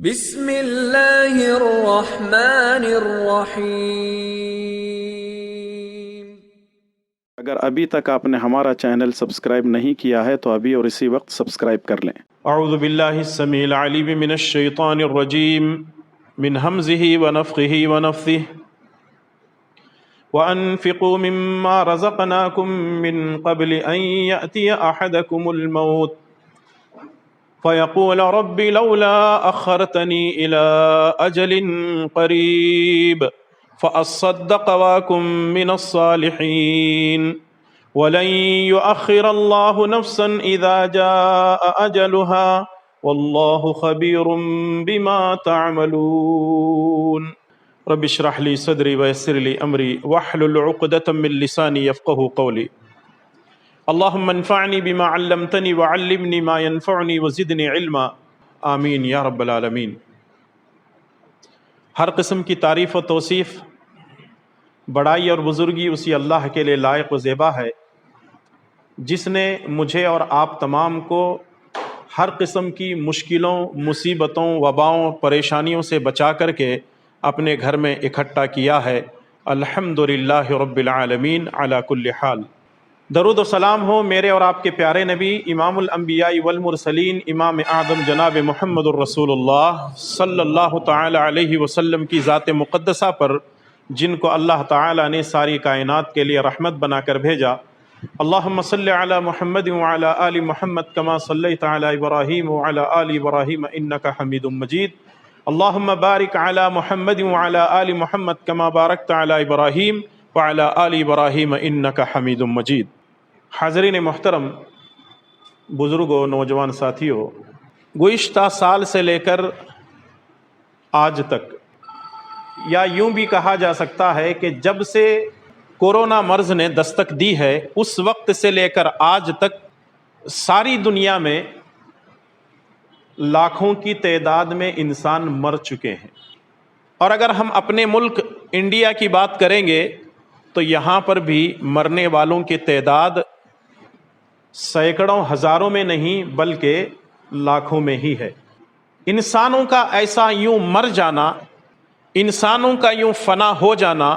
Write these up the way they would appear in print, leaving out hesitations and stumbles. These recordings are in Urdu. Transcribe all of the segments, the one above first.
بسم اللہ الرحمن الرحیم۔ اگر ابھی تک آپ نے ہمارا چینل سبسکرائب نہیں کیا ہے تو ابھی اور اسی وقت سبسکرائب کر لیں۔ اعوذ باللہ السمیع العلیم من الشیطان الرجیم من ہمزہ ونفخہ ونفثہ وَأَنفِقُوا مِمَّا رَزَقْنَاكُم مِّن قَبْلِ أَن يَأْتِيَ أَحَدَكُمُ الْمَوْتُ فَيَقُولَ رَبِّ لَوْلَا أَخَّرْتَنِي إِلَىٰ أَجَلٍ قَرِيبٍ فَأَصَّدَّقَ وَأَكُن مِّنَ الصَّالِحِينَ وَلَن يُؤَخِّرَ اللَّهُ نَفْسًا إِذَا جَاءَ أَجَلُهَا وَاللَّهُ خَبِيرٌ بِمَا تَعْمَلُونَ۔ رب اشرح لي صدري ويسر لي امري واحلل عقدة من لساني يفقهوا قولي اللهم انفعني بما علمتني وعلمني ما ينفعني وزدني علما آمین یا رب العالمین۔ ہر قسم کی تعریف و توصیف، بڑائی اور بزرگی اسی اللہ کے لیے لائق و زیبا ہے جس نے مجھے اور آپ تمام کو ہر قسم کی مشکلوں، مصیبتوں، وباؤں، پریشانیوں سے بچا کر کے اپنے گھر میں اکٹھا کیا ہے۔ الحمدللہ رب العالمین علی کل حال۔ درود و سلام ہو میرے اور آپ کے پیارے نبی امام الانبیاء والمرسلین امام اعظم جناب محمد الرسول اللہ صلی اللہ تعالی علیہ وسلم کی ذات مقدسہ پر، جن کو اللہ تعالی نے ساری کائنات کے لیے رحمت بنا کر بھیجا۔ اللہم صلی علی محمد وعلی آل محمد کما صلیت علی ابراہیم وعلی آل ابراہیم انک حمید مجید۔ اللہم بارک علی محمد وعلی آل محمد کما بارکت علی ابراہیم وعلی آل ابراہیم انک حمید مجید۔ حاضرین محترم، بزرگوں، نوجوان ساتھیوں، گزشتہ سال سے لے کر آج تک، یا یوں بھی کہا جا سکتا ہے کہ جب سے کورونا مرض نے دستک دی ہے اس وقت سے لے کر آج تک ساری دنیا میں لاکھوں کی تعداد میں انسان مر چکے ہیں، اور اگر ہم اپنے ملک انڈیا کی بات کریں گے تو یہاں پر بھی مرنے والوں کی تعداد سینکڑوں ہزاروں میں نہیں بلکہ لاکھوں میں ہی ہے۔ انسانوں کا ایسا یوں مر جانا، انسانوں کا یوں فنا ہو جانا،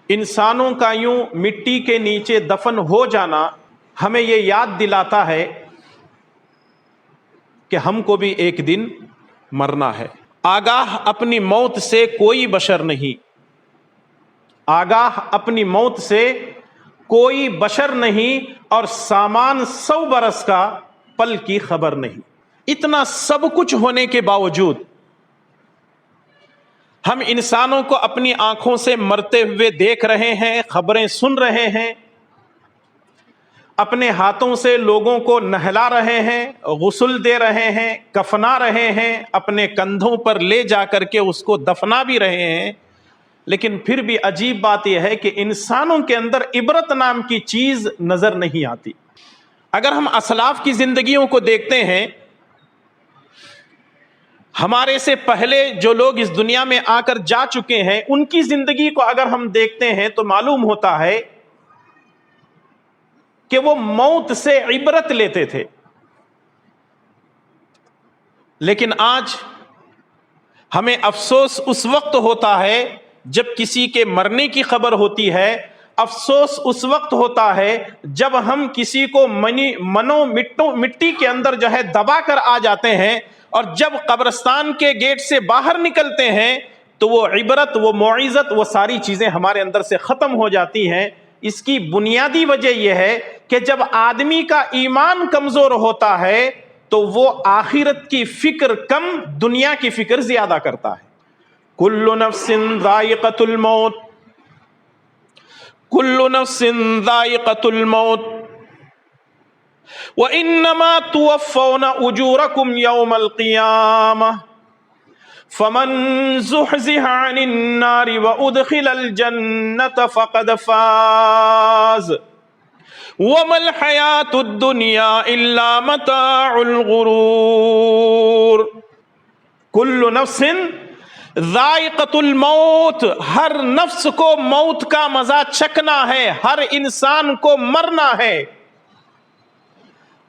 انسانوں کا یوں مٹی کے نیچے دفن ہو جانا ہمیں یہ یاد دلاتا ہے کہ ہم کو بھی ایک دن مرنا ہے۔ آگاہ اپنی موت سے کوئی بشر نہیں، آگاہ اپنی موت سے کوئی بشر نہیں، اور سامان 100 برس کا پل کی خبر نہیں۔ اتنا سب کچھ ہونے کے باوجود ہم انسانوں کو اپنی آنکھوں سے مرتے ہوئے دیکھ رہے ہیں، خبریں سن رہے ہیں، اپنے ہاتھوں سے لوگوں کو نہلا رہے ہیں، غسل دے رہے ہیں، کفنا رہے ہیں، اپنے کندھوں پر لے جا کر کے اس کو دفنا بھی رہے ہیں، لیکن پھر بھی عجیب بات یہ ہے کہ انسانوں کے اندر عبرت نام کی چیز نظر نہیں آتی۔ اگر ہم اسلاف کی زندگیوں کو دیکھتے ہیں، ہمارے سے پہلے جو لوگ اس دنیا میں آ کر جا چکے ہیں ان کی زندگی کو اگر ہم دیکھتے ہیں تو معلوم ہوتا ہے کہ وہ موت سے عبرت لیتے تھے، لیکن آج ہمیں افسوس اس وقت ہوتا ہے جب کسی کے مرنے کی خبر ہوتی ہے، افسوس اس وقت ہوتا ہے جب ہم کسی کو مٹی کے اندر جو ہے دبا کر آ جاتے ہیں، اور جب قبرستان کے گیٹ سے باہر نکلتے ہیں تو وہ عبرت، وہ موعظت، وہ ساری چیزیں ہمارے اندر سے ختم ہو جاتی ہیں۔ اس کی بنیادی وجہ یہ ہے کہ جب آدمی کا ایمان کمزور ہوتا ہے تو وہ آخرت کی فکر کم، دنیا کی فکر زیادہ کرتا ہے۔ کل نفس ذائقۃ الموت، کل نفس ذائقۃ الموت وَإِنَّمَا تُوَفَّوْنَ أُجُورَكُمْ يَوْمَ الْقِيَامَةِ فَمَنْ زُحْزِحَ عَنِ النَّارِ وَأُدْخِلَ الْجَنَّةَ فَقَدْ فَازَ وَمَا الْحَيَاةُ الدُّنْيَا إِلَّا مَتَاعُ الْغُرُورِ۔ کل نفس ذائقۃ الموت، ہر نفس کو موت کا مزہ چکھنا ہے، ہر انسان کو مرنا ہے۔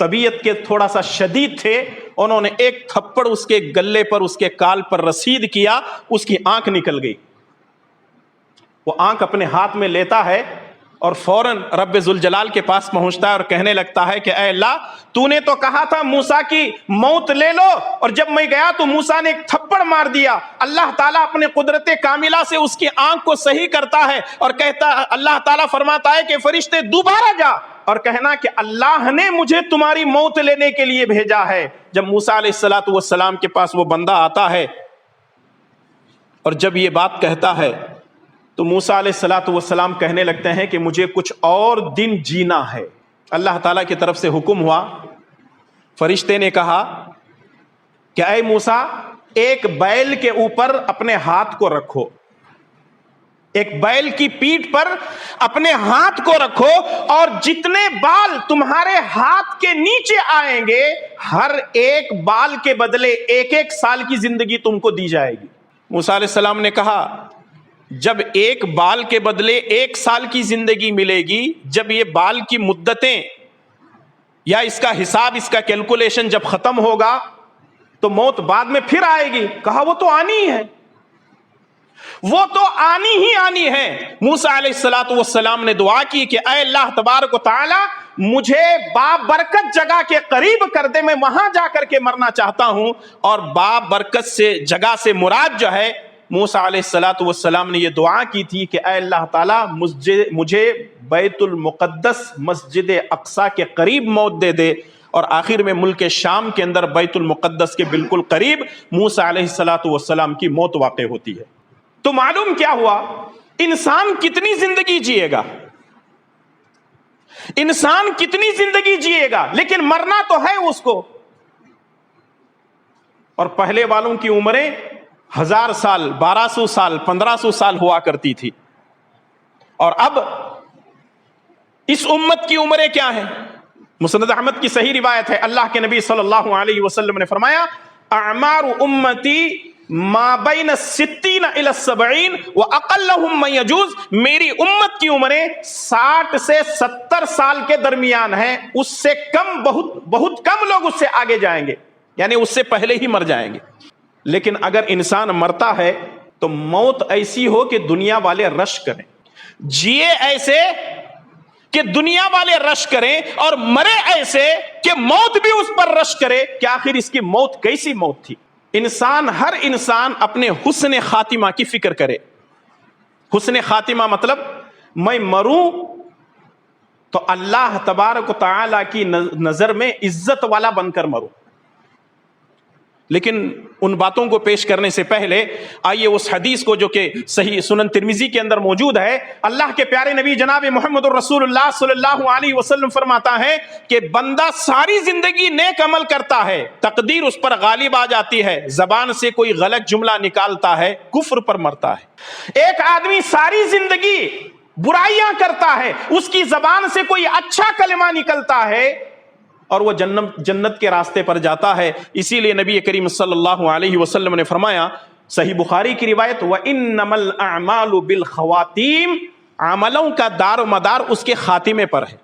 طبیعت کے تھوڑا سا شدید تھے، انہوں نے ایک تھپڑ اس کے گلے پر، اس کے کال پر رسید کیا، اس کی آنکھ نکل گئی۔ وہ آنکھ اپنے ہاتھ میں لیتا ہے اور فوراً رب ذوالجلال کے پاس پہنچتا ہے اور کہنے لگتا ہے کہ اے اللہ، تو نے تو کہا تھا موسیٰ کی موت لے لو، اور جب میں گیا تو موسیٰ نے ایک تھپڑ مار دیا۔ اللہ تعالیٰ اپنے قدرت کاملہ سے اس کی آنکھ کو صحیح کرتا ہے اور کہتا، اللہ تعالیٰ فرماتا ہے کہ فرشتے دوبارہ جا اور کہنا کہ اللہ نے مجھے تمہاری موت لینے کے لیے بھیجا ہے۔ جب موسیٰ علیہ السلام کے پاس وہ بندہ آتا ہے اور جب یہ بات کہتا ہے تو موسیٰ علیہ السلام کہنے لگتے ہیں کہ مجھے کچھ اور دن جینا ہے۔ اللہ تعالیٰ کی طرف سے حکم ہوا، فرشتے نے کہا کہ اے موسیٰ، ایک بیل کے اوپر اپنے ہاتھ کو رکھو، ایک بیل کی پیٹھ پر اپنے ہاتھ کو رکھو، اور جتنے بال تمہارے ہاتھ کے نیچے آئیں گے، ہر ایک بال کے بدلے 1 سال کی زندگی تم کو دی جائے گی۔ موسیٰ علیہ السلام نے کہا جب ایک بال کے بدلے 1 سال کی زندگی ملے گی، جب یہ بال کی مدتیں یا اس کا حساب، اس کا کیلکولیشن جب ختم ہوگا تو موت بعد میں پھر آئے گی۔ کہا وہ تو آنی ہی ہے، وہ تو آنی ہی آنی ہے۔ موسیٰ علیہ السلام نے دعا کی کہ اے اللہ تبارک و تعالی، مجھے بابرکت جگہ کے قریب کر دے، میں وہاں جا کر کے مرنا چاہتا ہوں۔ اور بابرکت سے جگہ سے مراد جو ہے، موسیٰ علیہ السلام نے یہ دعا کی تھی کہ اے اللہ تعالیٰ، مجھے بیت المقدس مسجد اقصی کے قریب موت دے دے۔ اور آخر میں ملک شام کے اندر بیت المقدس کے بالکل قریب موسیٰ علیہ السلام کی موت واقع ہوتی ہے۔ تو معلوم کیا ہوا، انسان کتنی زندگی جیے گا، انسان کتنی زندگی جیے گا، لیکن مرنا تو ہے اس کو۔ اور پہلے والوں کی عمریں 1000 سال، 1200 سال، 1500 سال ہوا کرتی تھی، اور اب اس امت کی عمریں کیا ہیں؟ مسند احمد کی صحیح روایت ہے، اللہ کے نبی صلی اللہ علیہ وسلم نے فرمایا اعمار امتی ما بین 60 الی 70 واقلهم من یجوز، میری امت کی عمریں 60 سے 70 سال کے درمیان ہیں، اس سے کم، بہت کم لوگ اس سے آگے جائیں گے، یعنی اس سے پہلے ہی مر جائیں گے۔ لیکن اگر انسان مرتا ہے تو موت ایسی ہو کہ دنیا والے رش کریں، جیے ایسے کہ دنیا والے رش کریں، اور مرے ایسے کہ موت بھی اس پر رش کرے کہ آخر اس کی موت کیسی موت تھی۔ ہر انسان اپنے حسن خاتمہ کی فکر کرے۔ حسن خاتمہ مطلب میں مروں تو اللہ تبارک و تعالی کی نظر میں عزت والا بن کر مروں۔ لیکن ان باتوں کو پیش کرنے سے پہلے آئیے اس حدیث کو جو کہ صحیح سنن ترمذی کے اندر موجود ہے، اللہ کے پیارے نبی جناب محمد الرسول اللہ صلی اللہ علیہ وسلم فرماتا ہے کہ بندہ ساری زندگی نیک عمل کرتا ہے، تقدیر اس پر غالب آ جاتی ہے، زبان سے کوئی غلط جملہ نکالتا ہے، کفر پر مرتا ہے۔ ایک آدمی ساری زندگی برائیاں کرتا ہے، اس کی زبان سے کوئی اچھا کلمہ نکلتا ہے اور وہ جنت کے راستے پر جاتا ہے۔ اسی لیے نبی کریم صلی اللہ علیہ وسلم نے فرمایا، صحیح بخاری کی روایت، وَإِنَّمَا الْأَعْمَالُ بِالْخَوَاتِيمِ، عملوں کا دار و مدار اس کے خاتمے پر ہے۔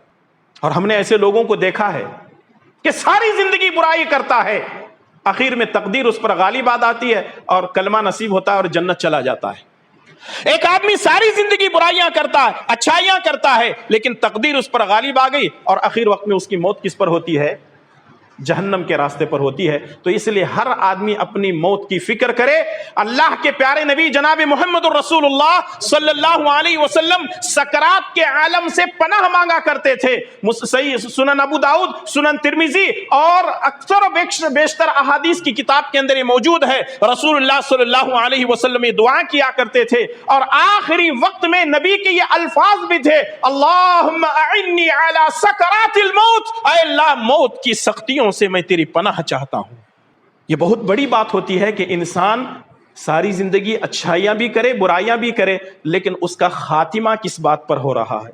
اور ہم نے ایسے لوگوں کو دیکھا ہے کہ ساری زندگی برائی کرتا ہے، آخر میں تقدیر اس پر غالب آ جاتی ہے اور کلمہ نصیب ہوتا ہے اور جنت چلا جاتا ہے۔ ایک آدمی ساری زندگی برائیاں کرتا ہے، اچھائیاں کرتا ہے، لیکن تقدیر اس پر غالب آ گئی اور آخر وقت میں اس کی موت کس پر ہوتی ہے؟ جہنم کے راستے پر ہوتی ہے۔ تو اس لیے ہر آدمی اپنی موت کی فکر کرے۔ اللہ کے پیارے نبی جناب محمد الرسول اللہ صلی اللہ علیہ وسلم سکرات کے عالم سے پناہ مانگا کرتے تھے۔ صحیح سنن ابو داؤد، سنن ترمذی اور اکثر و بیشتر احادیث کی کتاب کے اندر یہ موجود ہے۔ رسول اللہ صلی اللہ علیہ وسلم یہ دعا کیا کرتے تھے، اور آخری وقت میں نبی کے یہ الفاظ بھی تھے، اللہم اعنی علی سکرات الموت، اے اللہ موت کی سختیوں سے میں تیری پناہ چاہتا ہوں۔ یہ بہت بڑی بات ہوتی ہے کہ انسان ساری زندگی اچھائیاں بھی کرے، برائیاں بھی کرے، لیکن اس کا خاتمہ کس بات پر ہو رہا ہے۔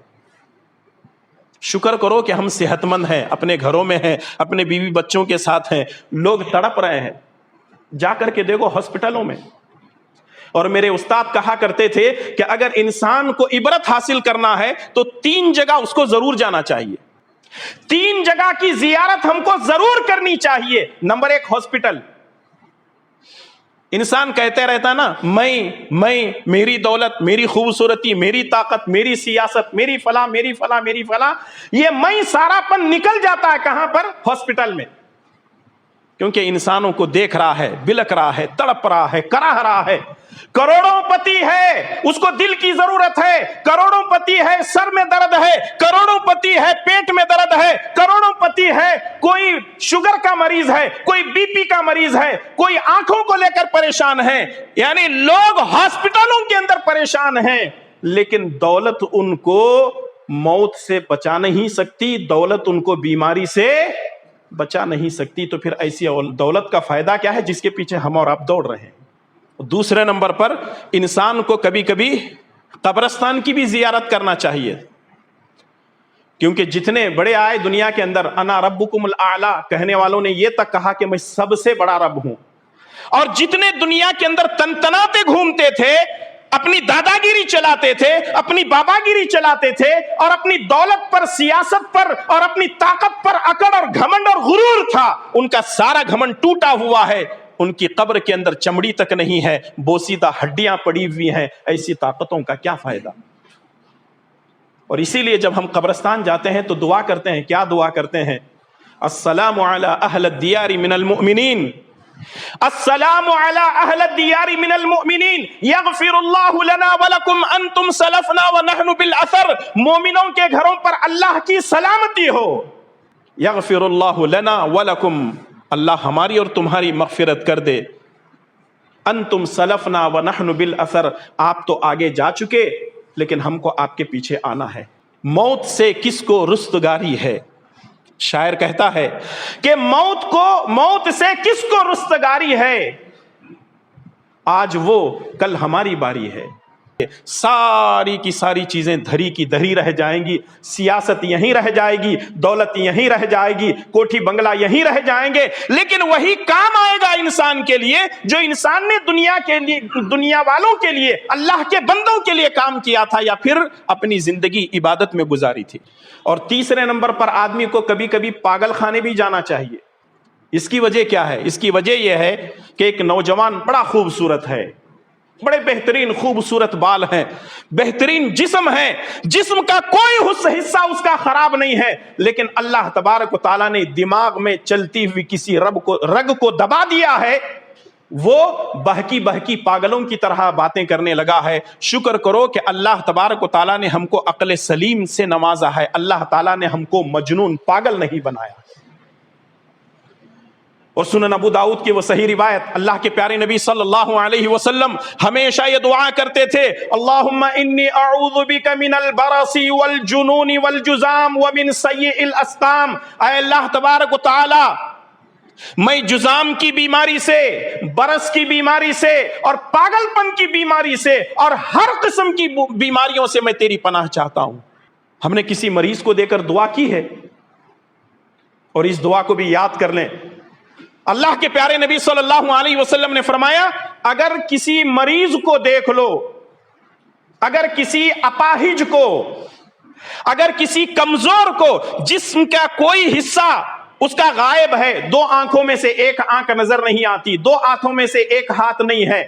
شکر کرو کہ ہم صحت مند ہیں، اپنے گھروں میں ہیں، اپنے بیوی بچوں کے ساتھ ہیں۔ لوگ تڑپ رہے ہیں، جا کر کے دیکھو ہاسپٹلوں میں۔ اور میرے استاد کہا کرتے تھے کہ اگر انسان کو عبرت حاصل کرنا ہے تو 3 جگہ اس کو ضرور جانا چاہیے۔ 3 جگہ کی زیارت ہم کو ضرور کرنی چاہیے. Number 1 hospital. انسان کہتے رہتا نا میں میری دولت، میری خوبصورتی، میری طاقت، میری سیاست، میری فلاں میری فلاں میری فلاں. یہ میں سارا پن نکل جاتا ہے کہاں پر؟ ہاسپٹل میں. کیونکہ انسانوں کو دیکھ رہا ہے، بلک رہا ہے، تڑپ رہا ہے، کراہ رہا ہے. کروڑوں پتی ہے، اس کو دل کی ضرورت ہے. کروڑوں پتی ہے، سر میں درد ہے. کروڑوں پتی ہے، پیٹ میں درد ہے. کروڑوں پتی ہے، کوئی شوگر کا مریض ہے، کوئی بی پی کا مریض ہے، کوئی آنکھوں کو لے کر پریشان ہے. یعنی لوگ ہاسپٹلوں کے اندر پریشان ہیں، لیکن دولت ان کو موت سے بچا نہیں سکتی، دولت ان کو بیماری سے بچا نہیں سکتی. تو پھر ایسی دولت کا فائدہ کیا ہے جس کے پیچھے ہم اور آپ دوڑ رہے ہیں؟ دوسرے نمبر پر انسان کو کبھی کبھی قبرستان کی بھی زیارت کرنا چاہیے. کیونکہ جتنے بڑے آئے دنیا کے اندر، انا ربکم الاعلی کہنے والوں نے یہ تک کہا کہ میں سب سے بڑا رب ہوں. اور جتنے دنیا کے اندر تنتناتے گھومتے تھے، اپنی دادا گیری چلاتے تھے، اپنی بابا گیری چلاتے تھے، اور اپنی دولت پر، سیاست پر اور اپنی طاقت پر اکڑ اور گھمنڈ اور غرور تھا، ان کا سارا گھمنڈ ٹوٹا ہوا ہے. ان کی قبر کے اندر چمڑی تک نہیں ہے، بوسیدہ ہڈیاں پڑی ہوئی ہیں. ایسی طاقتوں کا کیا فائدہ؟ اور اسی لیے جب ہم قبرستان جاتے ہیں تو دعا کرتے ہیں. کیا دعا کرتے ہیں؟ السلام علی اہل الدیار من المؤمنین، السلام علی اہل الدیار من المؤمنین یغفر اللہ لنا ولکم انتم سلفنا ونحن بالاثر. مومنوں کے گھروں پر اللہ کی سلامتی ہو. یغفر اللہ لنا ولکم، اللہ ہماری اور تمہاری مغفرت کر دے. انتم سلفنا ونحن بالاثر، آپ تو آگے جا چکے لیکن ہم کو آپ کے پیچھے آنا ہے. موت سے کس کو رستگاری ہے؟ شاعر کہتا ہے کہ موت سے کس کو رستگاری ہے؟ آج وہ، کل ہماری باری ہے. ساری کی ساری چیزیں دھری کی دھری رہ جائیں گی. سیاست یہیں رہ جائے گی، دولت یہیں رہ جائے گی، کوٹھی بنگلہ یہیں رہ جائیں گے. لیکن وہی کام آئے گا انسان کے لیے جو انسان نے دنیا کے لیے، دنیا والوں کے لیے، اللہ کے بندوں کے لیے کام کیا تھا یا پھر اپنی زندگی عبادت میں گزاری تھی. اور تیسرے نمبر پر آدمی کو کبھی کبھی پاگل خانے بھی جانا چاہیے. اس کی وجہ کیا ہے؟ اس کی وجہ یہ ہے کہ ایک نوجوان بڑا خوبصورت ہے، بڑے بہترین خوبصورت بال ہیں، بہترین جسم ہے، جسم کا کوئی حصہ اس کا خراب نہیں ہے، لیکن اللہ تبارک و تعالیٰ نے دماغ میں چلتی ہوئی کسی رگ کو دبا دیا ہے. وہ بہکی پاگلوں کی طرح باتیں کرنے لگا ہے. شکر کرو کہ اللہ تبارک و تعالیٰ نے ہم کو عقل سلیم سے نوازا ہے. اللہ تعالیٰ نے ہم کو مجنون، پاگل نہیں بنایا. اور سنن ابو داؤد کی وہ صحیح روایت، اللہ کے پیارے نبی صلی اللہ علیہ وسلم ہمیشہ یہ دعا کرتے تھے، اللہم انی اعوذ بک من البرص والجنون والجزام ومن سیئ الاسقام. اے اللہ تبارک و تعالی، میں جزام کی بیماری سے، برس کی بیماری سے اور پاگل پن کی بیماری سے اور ہر قسم کی بیماریوں سے میں تیری پناہ چاہتا ہوں. ہم نے کسی مریض کو دے کر دعا کی ہے، اور اس دعا کو بھی یاد کر لیں. اللہ کے پیارے نبی صلی اللہ علیہ وسلم نے فرمایا، اگر کسی مریض کو دیکھ لو، اگر کسی اپاہج کو، اگر کسی کمزور کو جسم کا کوئی حصہ اس کا غائب ہے، 2 آنکھوں میں سے ایک آنکھ نظر نہیں آتی، 2 ہاتھوں میں سے ایک ہاتھ نہیں ہے،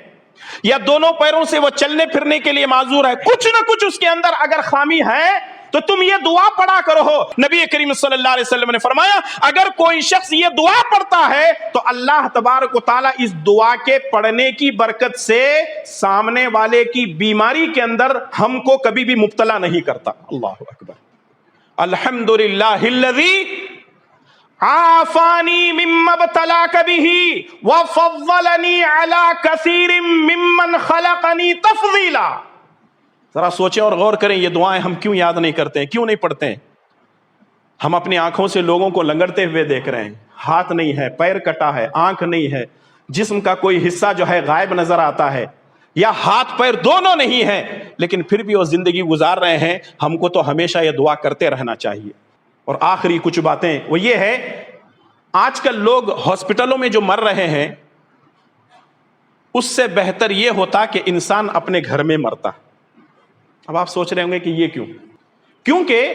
یا دونوں پیروں سے وہ چلنے پھرنے کے لیے معذور ہے، کچھ نہ کچھ اس کے اندر اگر خامی ہے تو تم یہ دعا پڑھا کرو. نبی کریم صلی اللہ علیہ وسلم نے فرمایا، اگر کوئی شخص یہ دعا پڑھتا ہے تو اللہ تبارک و تعالیٰ اس دعا کے پڑھنے کی برکت سے سامنے والے کی بیماری کے اندر ہم کو کبھی بھی مبتلا نہیں کرتا. اللہ اکبر. الحمدللہ الذی عافانی مما ابتلاک بہ وفضلنی علی کثیر ممن خلقنی تفضیلا. ذرا سوچیں اور غور کریں، یہ دعائیں ہم کیوں یاد نہیں کرتے ہیں، کیوں نہیں پڑھتے ہیں؟ ہم اپنی آنکھوں سے لوگوں کو لنگڑتے ہوئے دیکھ رہے ہیں، ہاتھ نہیں ہے، پیر کٹا ہے، آنکھ نہیں ہے، جسم کا کوئی حصہ جو ہے غائب نظر آتا ہے، یا ہاتھ پیر دونوں نہیں ہیں، لیکن پھر بھی وہ زندگی گزار رہے ہیں. ہم کو تو ہمیشہ یہ دعا کرتے رہنا چاہیے. اور آخری کچھ باتیں وہ یہ ہے، آج کل لوگ ہاسپٹلوں میں جو مر رہے ہیں، اس سے بہتر یہ ہوتا کہ انسان اپنے گھر میں مرتا. اب آپ سوچ رہے ہوں گے کہ یہ کیوں؟ کیونکہ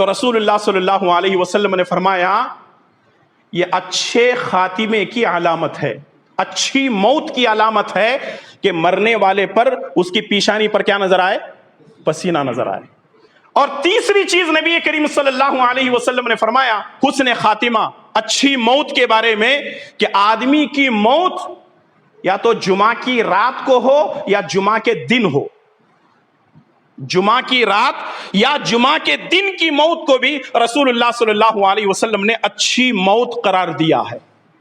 تو رسول اللہ صلی اللہ علیہ وسلم نے فرمایا یہ اچھے خاتمے کی علامت ہے، اچھی موت کی علامت ہے کہ مرنے والے پر اس کی پیشانی پر کیا نظر آئے؟ پسینہ نظر آئے۔ اور تیسری چیز نبی کریم صلی اللہ علیہ وسلم نے فرمایا حسن خاتمہ، اچھی موت کے بارے میں، کہ آدمی کی موت یا تو جمعہ کی رات کو ہو یا جمعہ کے دن ہو، جمعہ کی رات یا جمعہ کے دن کی موت کو بھی رسول اللہ صلی اللہ علیہ وسلم نے اچھی موت قرار دیا ہے۔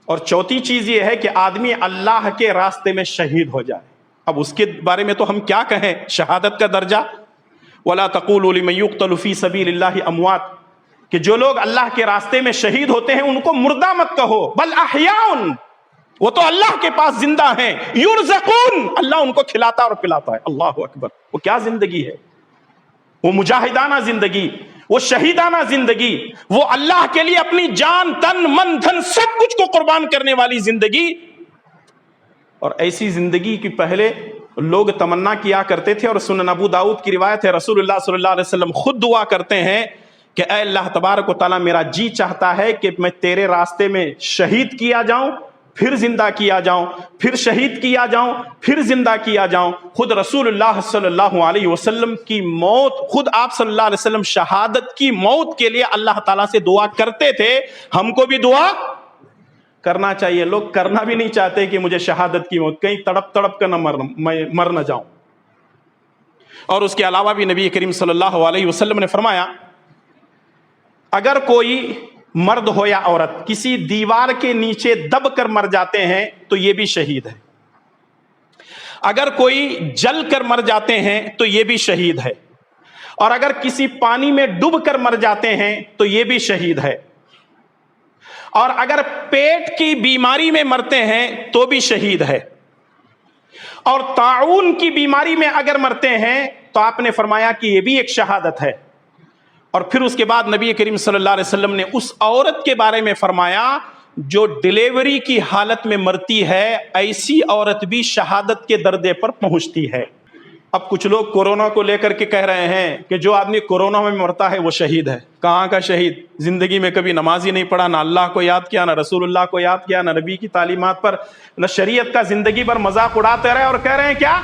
اور چوتھی چیز یہ ہے کہ آدمی اللہ کے راستے میں شہید ہو جائے۔ اب اس کے بارے میں تو ہم کیا کہیں، شہادت کا درجہ، وَلَا تَقُولُوا لِمَن يُقْتَلُ فِي سَبِيلِ اللَّهِ أَمْوَاتٌ، کہ جو لوگ اللہ کے راستے میں شہید ہوتے ہیں ان کو مردہ مت کہو، بل احیاء، وہ تو اللہ کے پاس زندہ ہیں، یرزقون، اللہ ان کو کھلاتا اور پلاتا ہے۔ اللہ اکبر، وہ کیا زندگی ہے، وہ مجاہدانہ زندگی، وہ شہیدانہ زندگی، وہ اللہ کے لیے اپنی جان تن من دھن سب کچھ کو قربان کرنے والی زندگی۔ اور ایسی زندگی کی پہلے لوگ تمنا کیا کرتے تھے، اور سنن ابو داؤد کی روایت ہے رسول اللہ صلی اللہ علیہ وسلم خود دعا کرتے ہیں کہ اے اللہ تبارک و تعالیٰ، میرا جی چاہتا ہے کہ میں تیرے راستے میں شہید کیا جاؤں، پھر زندہ کیا جاؤں، پھر شہید کیا جاؤں، پھر زندہ کیا جاؤں۔ خود رسول اللہ صلی اللہ علیہ وسلم کی موت، خود آپ صلی اللہ علیہ وسلم شہادت کی موت کے لیے اللہ تعالیٰ سے دعا کرتے تھے۔ ہم کو بھی دعا کرنا چاہیے۔ لوگ کرنا بھی نہیں چاہتے کہ مجھے شہادت کی موت، کہیں تڑپ تڑپ کر نہ مر نہ جاؤں۔ اور اس کے علاوہ بھی نبی کریم صلی اللہ علیہ وسلم نے فرمایا اگر کوئی مرد ہو یا عورت کسی دیوار کے نیچے دب کر مر جاتے ہیں تو یہ بھی شہید ہے، اگر کوئی جل کر مر جاتے ہیں تو یہ بھی شہید ہے، اور اگر کسی پانی میں ڈوب کر مر جاتے ہیں تو یہ بھی شہید ہے، اور اگر پیٹ کی بیماری میں مرتے ہیں تو بھی شہید ہے، اور طاعون کی بیماری میں اگر مرتے ہیں تو آپ نے فرمایا کہ یہ بھی ایک شہادت ہے۔ اور پھر اس کے بعد نبی کریم صلی اللہ علیہ وسلم نے اس عورت کے بارے میں فرمایا جو ڈیلیوری کی حالت میں مرتی ہے، ایسی عورت بھی شہادت کے درجے پر پہنچتی ہے۔ اب کچھ لوگ کورونا کو لے کر کے کہہ رہے ہیں کہ جو آدمی کورونا میں مرتا ہے وہ شہید ہے۔ کہاں کا شہید؟ زندگی میں کبھی نماز ہی نہیں پڑھا، نہ اللہ کو یاد کیا، نہ رسول اللہ کو یاد کیا، نہ نبی کی تعلیمات پر، نہ شریعت کا، زندگی پر مذاق اڑاتے رہے اور کہہ رہے ہیں کیا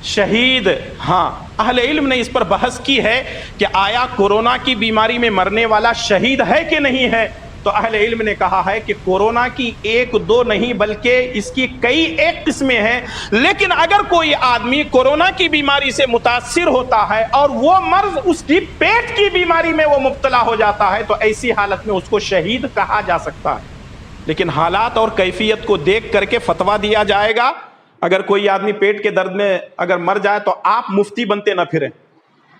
شہید۔ ہاں، اہل علم نے اس پر بحث کی ہے کہ آیا کورونا کی بیماری میں مرنے والا شہید ہے کہ نہیں ہے، تو اہل علم نے کہا ہے کہ کورونا کی ایک دو نہیں بلکہ اس کی کئی ایک قسمیں ہیں، لیکن اگر کوئی آدمی کورونا کی بیماری سے متاثر ہوتا ہے اور وہ مرض اس کی پیٹ کی بیماری میں وہ مبتلا ہو جاتا ہے تو ایسی حالت میں اس کو شہید کہا جا سکتا ہے۔ لیکن حالات اور کیفیت کو دیکھ کر کے فتویٰ دیا جائے گا۔ اگر کوئی آدمی پیٹ کے درد میں اگر مر جائے تو آپ مفتی بنتے نہ پھریں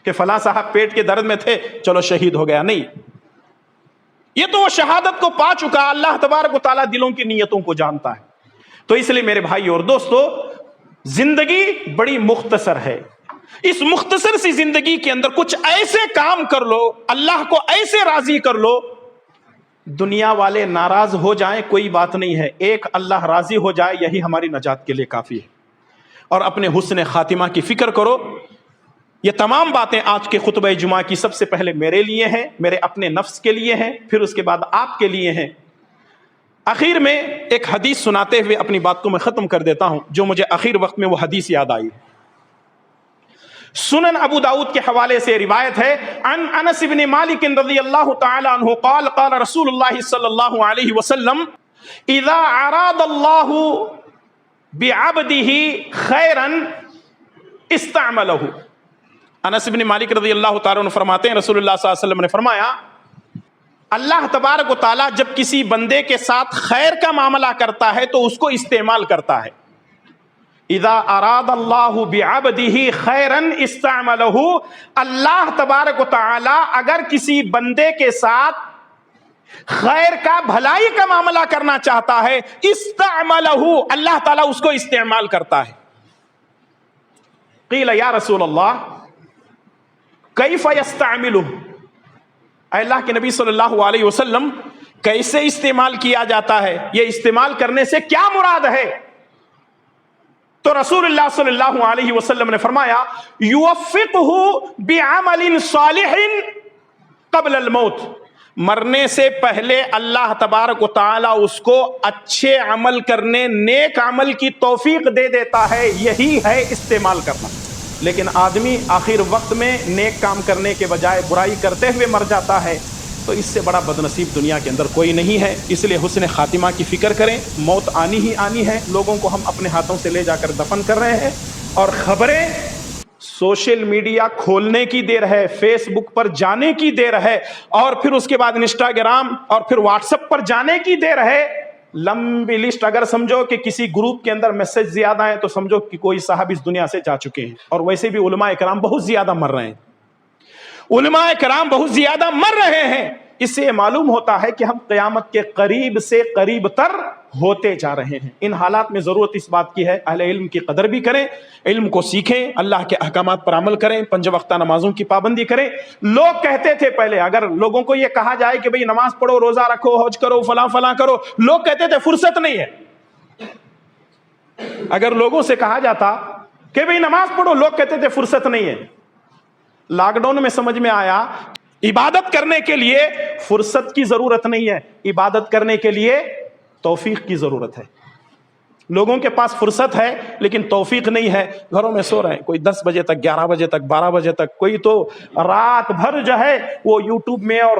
کہ فلاں صاحب پیٹ کے درد میں تھے چلو شہید ہو گیا، نہیں، یہ تو وہ شہادت کو پا چکا۔ اللہ تبارک و تعالیٰ دلوں کی نیتوں کو جانتا ہے۔ تو اس لیے میرے بھائی اور دوستو، زندگی بڑی مختصر ہے، اس مختصر سی زندگی کے اندر کچھ ایسے کام کر لو، اللہ کو ایسے راضی کر لو، دنیا والے ناراض ہو جائیں کوئی بات نہیں ہے، ایک اللہ راضی ہو جائے یہی ہماری نجات کے لیے کافی ہے۔ اور اپنے حسن خاتمہ کی فکر کرو۔ یہ تمام باتیں آج کے خطبہ جمعہ کی سب سے پہلے میرے لیے ہیں، میرے اپنے نفس کے لیے ہیں، پھر اس کے بعد آپ کے لیے ہیں۔ آخر میں ایک حدیث سناتے ہوئے اپنی بات کو میں ختم کر دیتا ہوں، جو مجھے آخر وقت میں وہ حدیث یاد آئی ہے۔ سنن ابو داؤد کے حوالے سے روایت ہے، عن انس بن مالک رضی اللہ تعالی عنہ قال قال رسول اللہ صلی اللہ علیہ وسلم اذا اراد اللہ بعبده خیرا استعملہ۔ انس بن مالک رضی اللہ تعالی عنہ فرماتے ہیں رسول اللہ صلی اللہ علیہ وسلم نے فرمایا اللہ تبارک و تعالی جب کسی بندے کے ساتھ خیر کا معاملہ کرتا ہے تو اس کو استعمال کرتا ہے۔ اذا اراد اللہ بعبدہ خیرا استعملہ، اللہ تبارک و تعالی اگر کسی بندے کے ساتھ خیر کا، بھلائی کا معاملہ کرنا چاہتا ہے، استعملہ، اللہ تعالی اس کو استعمال کرتا ہے۔ قیل یا رسول اللہ کیف یستعملہ، اے اللہ کے نبی صلی اللہ علیہ وسلم کیسے استعمال کیا جاتا ہے، یہ استعمال کرنے سے کیا مراد ہے؟ تو رسول اللہ صلی اللہ علیہ وسلم نے فرمایا یوفقہ بعمل صالح قبل الموت، مرنے سے پہلے اللہ تبارک و تعالی اس کو اچھے عمل کرنے، نیک عمل کی توفیق دے دیتا ہے، یہی ہے استعمال کرنا۔ لیکن آدمی آخر وقت میں نیک کام کرنے کے بجائے برائی کرتے ہوئے مر جاتا ہے، تو اس سے بڑا بد نصیب دنیا کے اندر کوئی نہیں ہے۔ اس لیے حسن خاتمہ کی فکر کریں، موت آنی ہی آنی ہے، لوگوں کو ہم اپنے ہاتھوں سے لے جا کر دفن کر رہے ہیں، اور خبریں سوشل میڈیا کھولنے کی دیر ہے، فیس بک پر جانے کی دیر ہے، اور پھر اس کے بعد انسٹاگرام اور پھر واٹس ایپ پر جانے کی دیر ہے۔ لمبی لسٹ، اگر سمجھو کہ کسی گروپ کے اندر میسج زیادہ ہیں تو سمجھو کہ کوئی صاحب اس دنیا سے جا چکے ہیں، اور ویسے بھی علماء کرام بہت زیادہ مر رہے ہیں، علماء کرام بہت زیادہ مر رہے ہیں۔ اس سے معلوم ہوتا ہے کہ ہم قیامت کے قریب سے قریب تر ہوتے جا رہے ہیں۔ ان حالات میں ضرورت اس بات کی ہے اہل علم کی قدر بھی کریں، علم کو سیکھیں، اللہ کے احکامات پر عمل کریں، 5 وقتہ نمازوں کی پابندی کریں۔ لوگ کہتے تھے پہلے، اگر لوگوں کو یہ کہا جائے کہ بھئی نماز پڑھو، روزہ رکھو، حج کرو، فلاں فلاں کرو، لوگ کہتے تھے فرصت نہیں ہے۔ اگر لوگوں سے کہا جاتا کہ بھئی نماز پڑھو، لوگ کہتے تھے فرصت نہیں ہے۔ لاک ڈاؤن میں سمجھ میں آیا عبادت کرنے کے لیے فرصت کی ضرورت نہیں ہے، عبادت کرنے کے لیے توفیق کی ضرورت ہے۔ لوگوں کے پاس فرصت ہے لیکن توفیق نہیں ہے، گھروں میں سو رہے ہیں، کوئی 10 بجے تک، 11 بجے تک، 12 بجے تک، کوئی تو رات بھر جو ہے وہ یوٹیوب میں اور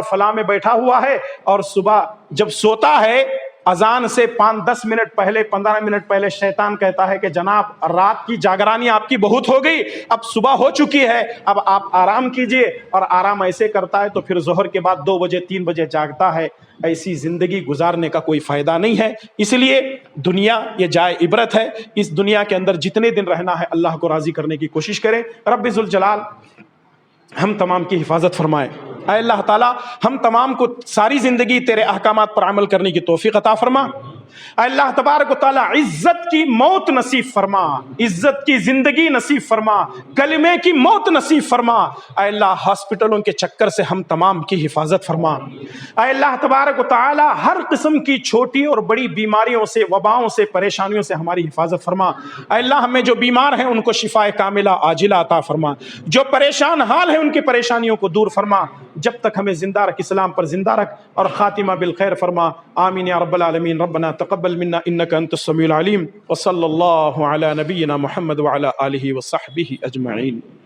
فلاں میں بیٹھا ہوا ہے، اور صبح جب سوتا ہے اذان سے 5-10 منٹ پہلے، 15 منٹ پہلے شیطان کہتا ہے کہ جناب رات کی جاگرانی آپ کی بہت ہو گئی، اب صبح ہو چکی ہے، اب آپ آرام کیجئے، اور آرام ایسے کرتا ہے تو پھر ظہر کے بعد 2 بجے 3 بجے جاگتا ہے۔ ایسی زندگی گزارنے کا کوئی فائدہ نہیں ہے۔ اس لیے دنیا یہ جائے عبرت ہے، اس دنیا کے اندر جتنے دن رہنا ہے اللہ کو راضی کرنے کی کوشش کریں۔ رب ذوالجلال ہم تمام کی حفاظت فرمائے۔ اے اللہ تعالیٰ ہم تمام کو ساری زندگی تیرے احکامات پر عمل کرنے کی توفیق عطا فرما۔ اے اللہ تبارک و تعالیٰ عزت کی موت نصیب فرما، عزت کی زندگی نصیب فرما، کلمے کی موت نصیب فرما۔ اے اللہ ہاسپٹلوں کے چکر سے ہم تمام کی حفاظت فرما۔ اے اللہ تبارک و تعالیٰ ہر قسم کی چھوٹی اور بڑی بیماریوں سے، وباؤں سے، پریشانیوں سے ہماری حفاظت فرما۔ اے اللہ ہمیں جو بیمار ہیں ان کو شفائے کاملہ عاجلہ عطا فرما، جو پریشان حال ہیں ان کی پریشانیوں کو دور فرما۔ جب تک ہمیں زندہ رکھ، اسلام پر زندہ رکھ، اور خاتمہ بالخیر فرما۔ آمین یا رب العالمین۔ ربنا تقبل منا انك انت السميع العليم، وصلى الله على نبينا محمد وعلى آله وصحبه اجمعين۔